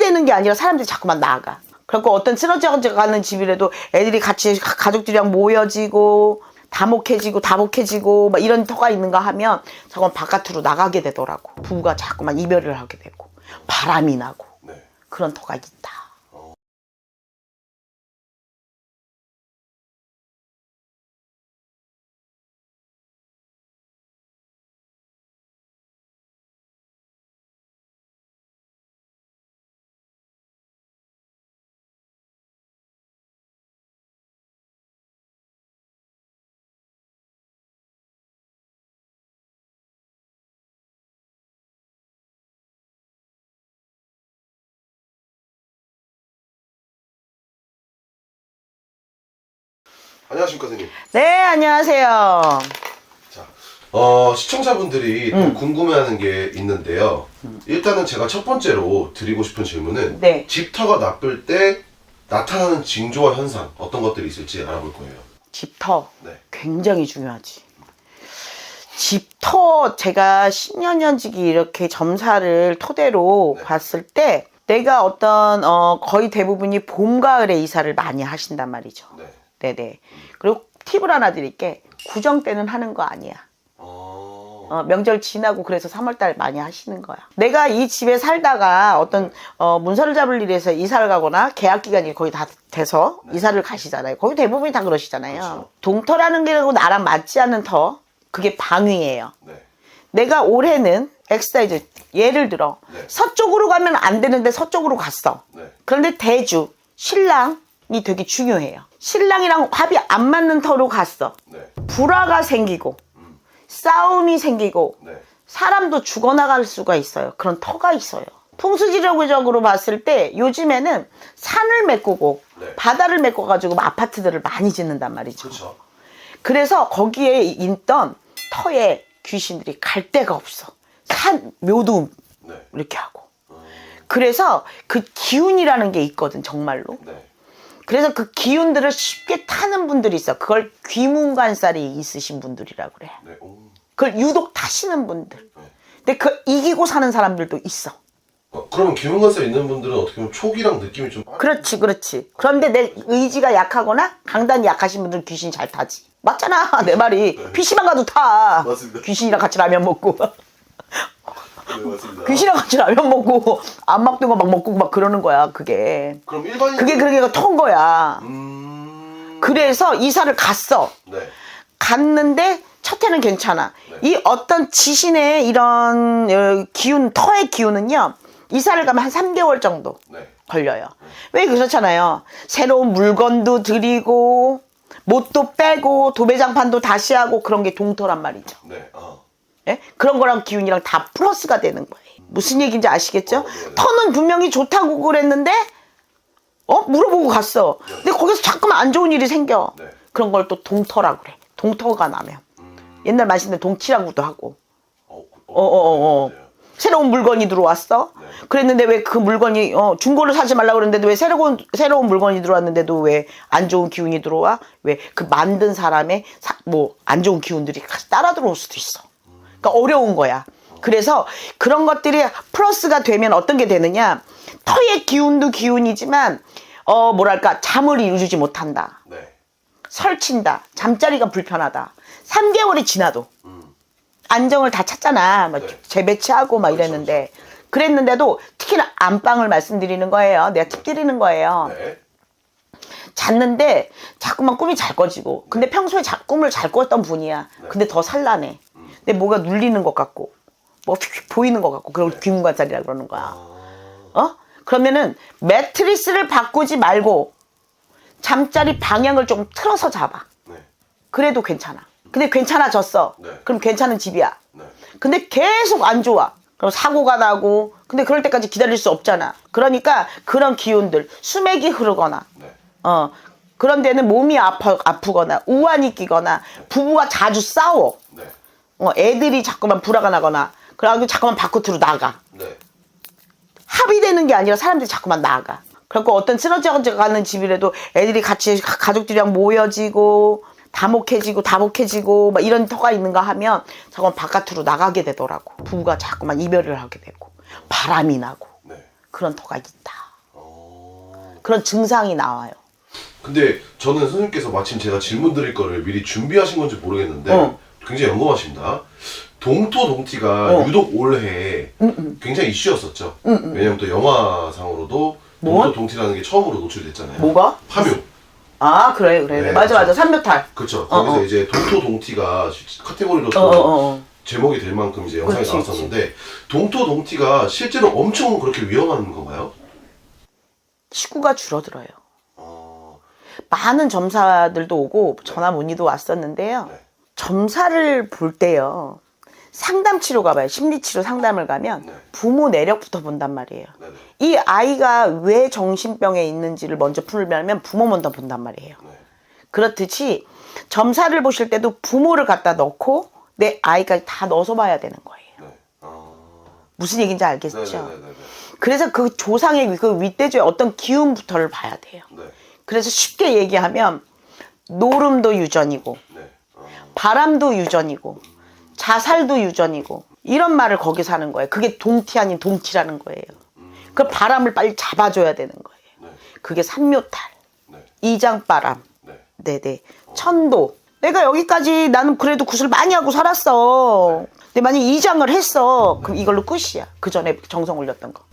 되는 게 아니라 사람들이 자꾸만 나가. 그래갖고 어떤 쓰러져 가는 집이라도 애들이 같이 가족들이랑 모여지고 다목해지고 막 이런 터가 있는가 하면 자꾸만 바깥으로 나가게 되더라고. 부부가 자꾸만 이별을 하게 되고 바람이 나고 그런 터가 있다. 안녕하십니까, 선생님. 네, 안녕하세요. 자, 시청자분들이 또 궁금해하는 게 있는데요. 일단은 제가 첫 번째로 드리고 싶은 질문은 네. 집터가 나쁠 때 나타나는 징조와 현상 어떤 것들이 있을지 알아볼 거예요. 집터 네. 굉장히 중요하지. 집터 제가 10년 년지기 이렇게 점사를 토대로 봤을 때 내가 어떤 거의 대부분이 봄, 가을에 이사를 많이 하신단 말이죠. 네네. 그리고 팁을 하나 드릴게. 구정 때는 하는 거 아니야. 명절 지나고 그래서 3월달 많이 하시는 거야. 내가 이 집에 살다가 어떤 문서를 잡을 일에서 이사를 가거나 계약 기간이 거의 다 돼서 이사를 가시잖아요. 거의 대부분이 다 그러시잖아요. 그렇죠. 동터라는 게 나랑 맞지 않는 터, 그게 방위예요. 내가 올해는 엑사이즈 예를 들어 서쪽으로 가면 안 되는데 서쪽으로 갔어. 그런데 대주 신랑이 되게 중요해요. 신랑이랑 합이 안 맞는 터로 갔어. 불화가 생기고 싸움이 생기고 사람도 죽어나갈 수가 있어요. 그런 터가 있어요. 풍수지리적으로 봤을 때 요즘에는 산을 메꾸고 바다를 메꿔가지고 아파트들을 많이 짓는단 말이죠. 그렇죠. 그래서 거기에 있던 터에 귀신들이 갈 데가 없어. 산 묘도 이렇게 하고. 그래서 그 기운이라는 게 있거든, 정말로. 그래서 그 기운들을 쉽게 타는 분들이 있어. 그걸 귀문관살이 있으신 분들이라고 그래. 그걸 유독 타시는 분들. 근데 그 이기고 사는 사람들도 있어. 그러면 귀문관살 있는 분들은 어떻게 보면 촉이랑 느낌이 좀 그렇지. 그런데 내 의지가 약하거나 강단이 약하신 분들은 귀신 잘 타지. 맞잖아, 내 말이. PC방 가도 타. 맞습니다. 귀신이랑 같이 라면 먹고. 맞습니다. 귀신이랑 같이 라면 먹고 안 먹던 거 막 먹고 막 그러는 거야. 그게 그럼 일반인 그게 턴 거야. 그래서 이사를 갔어. 갔는데 첫 해는 괜찮아. 이 어떤 지신의 이런 기운, 터의 기운은요, 이사를 가면 한 3개월 정도 걸려요. 왜 그렇잖아요. 새로운 물건도 들이고 못도 빼고 도배장판도 다시 하고 그런 게 동터란 말이죠. 예? 그런 거랑 기운이랑 다 플러스가 되는 거예요. 무슨 얘기인지 아시겠죠? 터는 분명히 좋다고 그랬는데 물어보고 갔어. 근데 거기서 자꾸만 안 좋은 일이 생겨. 그런 걸 또 동터라고 그래. 동터가 나면 옛날 말씀대 동치라고도 하고. 새로운 물건이 들어왔어. 그랬는데 왜 그 물건이 중고를 사지 말라고 그랬는데 왜 새로운 물건이 들어왔는데도 왜 안 좋은 기운이 들어와? 왜 그 만든 사람의 안 좋은 기운들이 같이 따라 들어올 수도 있어. 그러니까 어려운 거야. 그래서 그런 것들이 플러스가 되면 어떤 게 되느냐, 터의 기운도 기운이지만 뭐랄까, 잠을 이루지 못한다. 설친다. 잠자리가 불편하다. 3개월이 지나도 안정을 다 찾잖아. 재배치하고 막 이랬는데 그랬는데도 특히나 안방을 말씀드리는 거예요. 내가 팁 드리는 거예요. 잤는데 자꾸만 꿈이 잘 꺼지고, 근데 평소에 꿈을 잘 꿨던 분이야. 근데 더 산란해. 근데 뭐가 눌리는 것 같고 뭐 휙휙 보이는 것 같고, 그걸 귀문관살이라 그러는 거야. 그러면은 매트리스를 바꾸지 말고 잠자리 방향을 좀 틀어서 잡아. 그래도 괜찮아. 근데 괜찮아졌어. 그럼 괜찮은 집이야. 근데 계속 안 좋아. 그럼 사고가 나고, 근데 그럴 때까지 기다릴 수 없잖아. 그러니까 그런 기운들, 수맥이 흐르거나 그런 데는 몸이 아프거나 우환이 끼거나 부부가 자주 싸워. 애들이 자꾸만 불화가 나거나 그래가지고 자꾸만 바깥으로 나가. 합의되는 게 아니라 사람들이 자꾸만 나가. 그래갖고 어떤 쓰러져 가는 집이라도 애들이 같이 가족들이랑 모여지고 다목해지고 막 이런 터가 있는가 하면 자꾸만 바깥으로 나가게 되더라고. 부부가 자꾸만 이별을 하게 되고 바람이 나고 그런 터가 있다. 그런 증상이 나와요. 근데 저는 선생님께서 마침 제가 질문 드릴 거를 미리 준비하신 건지 모르겠는데 굉장히 영검하십니다. 동토동티가 유독 올해 굉장히 이슈였었죠. 왜냐면 또 영화상으로도 동토동티라는 게 처음으로 노출이 됐잖아요. 뭐가? 파묘. 아 그래. 맞아. 삼묘탈. 그렇죠. 거기서 이제 동토동티가 카테고리로 또 제목이 될 만큼 이제 영상이 나왔었는데 동토동티가 실제로 엄청 그렇게 위험한 건가요? 식구가 줄어들어요. 많은 점사들도 오고 전화 문의도 왔었는데요. 네. 점사를 볼 때요. 상담 치료 가봐요. 심리치료 상담을 가면 부모 내력부터 본단 말이에요. 네네. 이 아이가 왜 정신병에 있는지를 먼저 풀려면 부모 먼저 본단 말이에요. 네. 그렇듯이 점사를 보실 때도 부모를 갖다 넣고 내 아이까지 다 넣어서 봐야 되는 거예요. 네. 무슨 얘기인지 알겠죠? 네네네네. 그래서 그 조상의 그 윗대조의 어떤 기운부터를 봐야 돼요. 네. 그래서 쉽게 얘기하면 노름도 유전이고 네. 바람도 유전이고 자살도 유전이고 이런 말을 거기서 하는 거예요. 그게 동티 아닌 동티라는 거예요. 그 바람을 빨리 잡아줘야 되는 거예요. 네. 그게 삼묘탈, 네. 이장바람, 네. 네네, 천도. 내가 여기까지 나는 그래도 굿을 많이 하고 살았어. 근데 만약 이장을 했어, 그럼 이걸로 끝이야. 그 전에 정성 올렸던 거.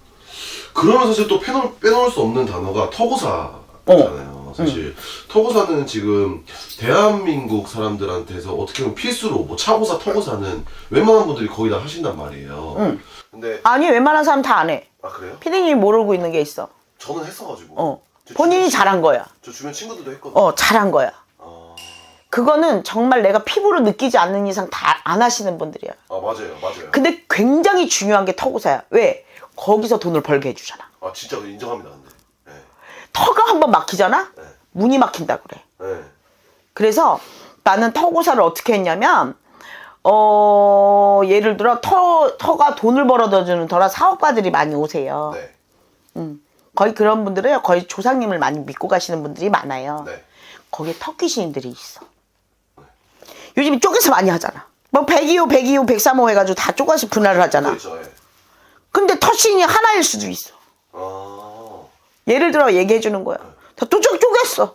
그러면 사실 또 빼놓을 수 없는 단어가 터고사잖아요. 사실 터고사는 지금 대한민국 사람들한테서 어떻게 보면 필수로 뭐 차고사, 터고사는 웬만한 분들이 거의 다 하신단 말이에요. 근데 아니 웬만한 사람 다 안 해. 아 그래요? 피디님이 모르고 있는 게 있어. 저는 했어가지고. 저 본인이 주변 잘한 거야. 저 주변 친구들도 했거든요. 잘한 거야. 그거는 정말 내가 피부로 느끼지 않는 이상 다 안 하시는 분들이야. 맞아요. 근데 굉장히 중요한 게 터고사야. 왜? 거기서 돈을 벌게 해주잖아. 진짜 인정합니다. 근데. 네. 터가 한번 막히잖아? 네. 문이 막힌다 그래. 네. 그래서 나는 터고사를 어떻게 했냐면 예를 들어 터가 돈을 벌어다 주는 터라 사업가들이 많이 오세요. 네. 거의 그런 분들은 거의 조상님을 많이 믿고 가시는 분들이 많아요. 네. 거기에 터 귀신들이 있어. 요즘 쪼개서 많이 하잖아. 뭐 102호, 103호 해가지고 다 쪼개서 분할을 하잖아. 그렇죠. 예. 근데 터신이 하나일 수도 있어. 예를 들어 얘기해 주는 거야. 다 쪼갰어.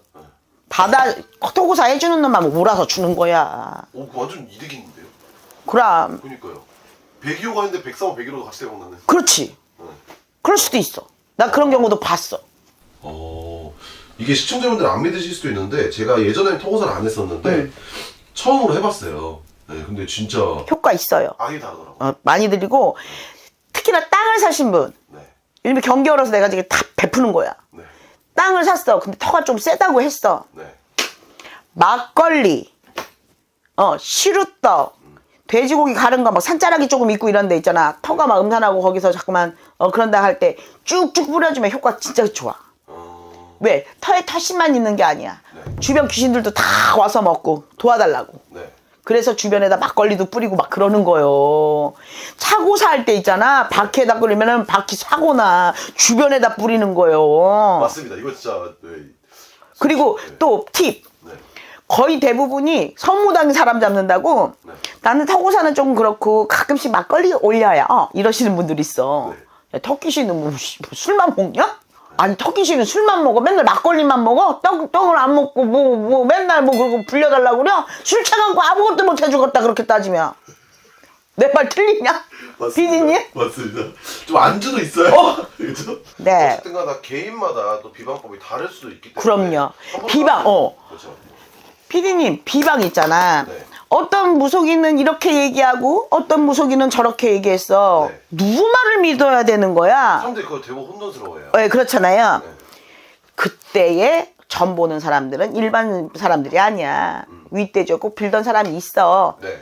받아 토고사 해주는 놈만 몰아서 주는 거야. 그거 완전 이득인데요? 그럼. 그러니까요. 102호가 있는데 103호, 101호도 같이 대박나네. 그렇지. 그럴 수도 있어. 나 그런 경우도 봤어. 이게 시청자분들 안 믿으실 수도 있는데 제가 예전에는 토고사를 안 했었는데 처음으로 해봤어요. 네, 근데 진짜 효과 있어요. 악이 다르더라고요. 많이 드리고 특히나 땅을 사신 분. 네. 이미 경기 얼어서 내가 지금 다 베푸는 거야. 네. 땅을 샀어. 근데 터가 좀 세다고 했어. 네. 막걸리, 시루떡, 돼지고기 가른 거 막 산자락이 조금 있고 이런 데 있잖아. 터가 막 음산하고 거기서 자꾸만 그런다 할 때 쭉쭉 뿌려주면 효과 진짜 좋아. 왜? 터에 터신만 있는 게 아니야. 네. 주변 귀신들도 다 와서 먹고 도와달라고. 네. 그래서 주변에다 막걸리도 뿌리고 막 그러는 거요. 차고사 할 때 있잖아. 바퀴에다 뿌리면은 바퀴 사고나 주변에다 뿌리는 거요. 맞습니다. 이거 진짜 네. 그리고 또 팁. 네. 거의 대부분이 선무당 사람 잡는다고 네. 나는 터고사는 좀 그렇고 가끔씩 막걸리 올려야 이러시는 분들 있어. 야, 터키씨는 뭐 술만 먹냐? 아니 터키씨는 술만 먹어. 맨날 막걸리만 먹어. 떡을 안 먹고 뭐 맨날 뭐 그러고 불려달라고 그래. 술 취해갖고 아무것도 못 해주겠다 그렇게 따지면. 내 말 틀리냐? 피디님? 맞습니다. 좀 안주도 있어요. 그렇죠? 네. 어쨌든 다 개인마다 또 비방법이 다를 수도 있기 때문에. 그럼요. 비방, 그렇죠. 피디님, 비방 있잖아. 네. 어떤 무속인은 이렇게 얘기하고 어떤 무속인은 저렇게 얘기했어. 네. 누구 말을 믿어야 되는 거야? 사람들이 그거 대부분 혼돈스러워해요. 네, 그렇잖아요. 네. 그때에 점 보는 사람들은 일반 사람들이 아니야. 윗대죠. 꼭 빌던 사람이 있어. 네.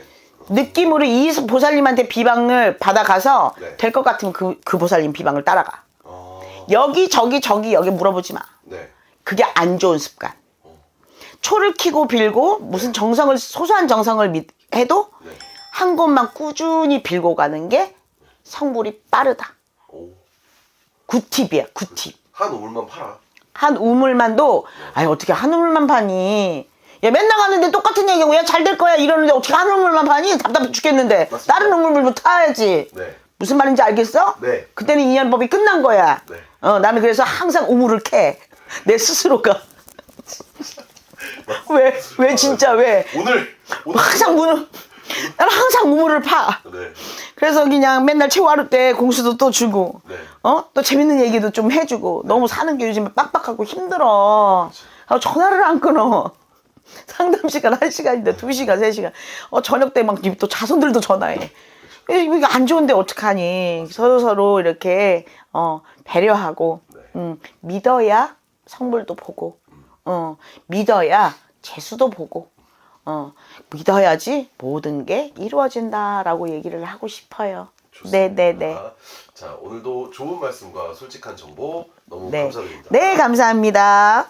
느낌으로 이 보살님한테 비방을 받아가서 네. 될 것 같으면 그 보살님 비방을 따라가. 여기 저기 여기 물어보지 마. 네. 그게 안 좋은 습관. 초를 키고 빌고 무슨 소소한 정성을 해도 네. 한 곳만 꾸준히 빌고 가는 게 성불이 빠르다. 굿팁이야, 굿팁. 한 우물만 팔아. 한 우물만도, 아니, 어떻게 한 우물만 파니? 야, 맨날 가는데 똑같은 얘기하고, 야, 잘 될 거야. 이러는데 어떻게 한 우물만 파니? 답답해 죽겠는데. 맞습니다. 다른 우물도 타야지. 네. 무슨 말인지 알겠어? 네. 그때는 인연법이 끝난 거야. 네. 나는 그래서 항상 우물을 캐. 내 스스로가. 왜 진짜 왜? 오늘 항상 나는 항상 우물을 파. 네. 그래서 그냥 맨날 체화루 때 공수도 또 주고, 네. 또 재밌는 얘기도 좀 해주고. 너무 사는 게 요즘에 빡빡하고 힘들어. 전화를 안 끊어. 상담 시간 1시간인데 2시간, 3시간. 저녁 때 막 또 자손들도 전화해. 이거 안 좋은데 어떡하니. 서로 이렇게, 배려하고, 믿어야 성불도 보고, 믿어야 재수도 보고, 믿어야지 모든 게 이루어진다라고 얘기를 하고 싶어요. 좋습니다. 네네네. 자, 오늘도 좋은 말씀과 솔직한 정보 너무 네. 감사드립니다. 네, 감사합니다.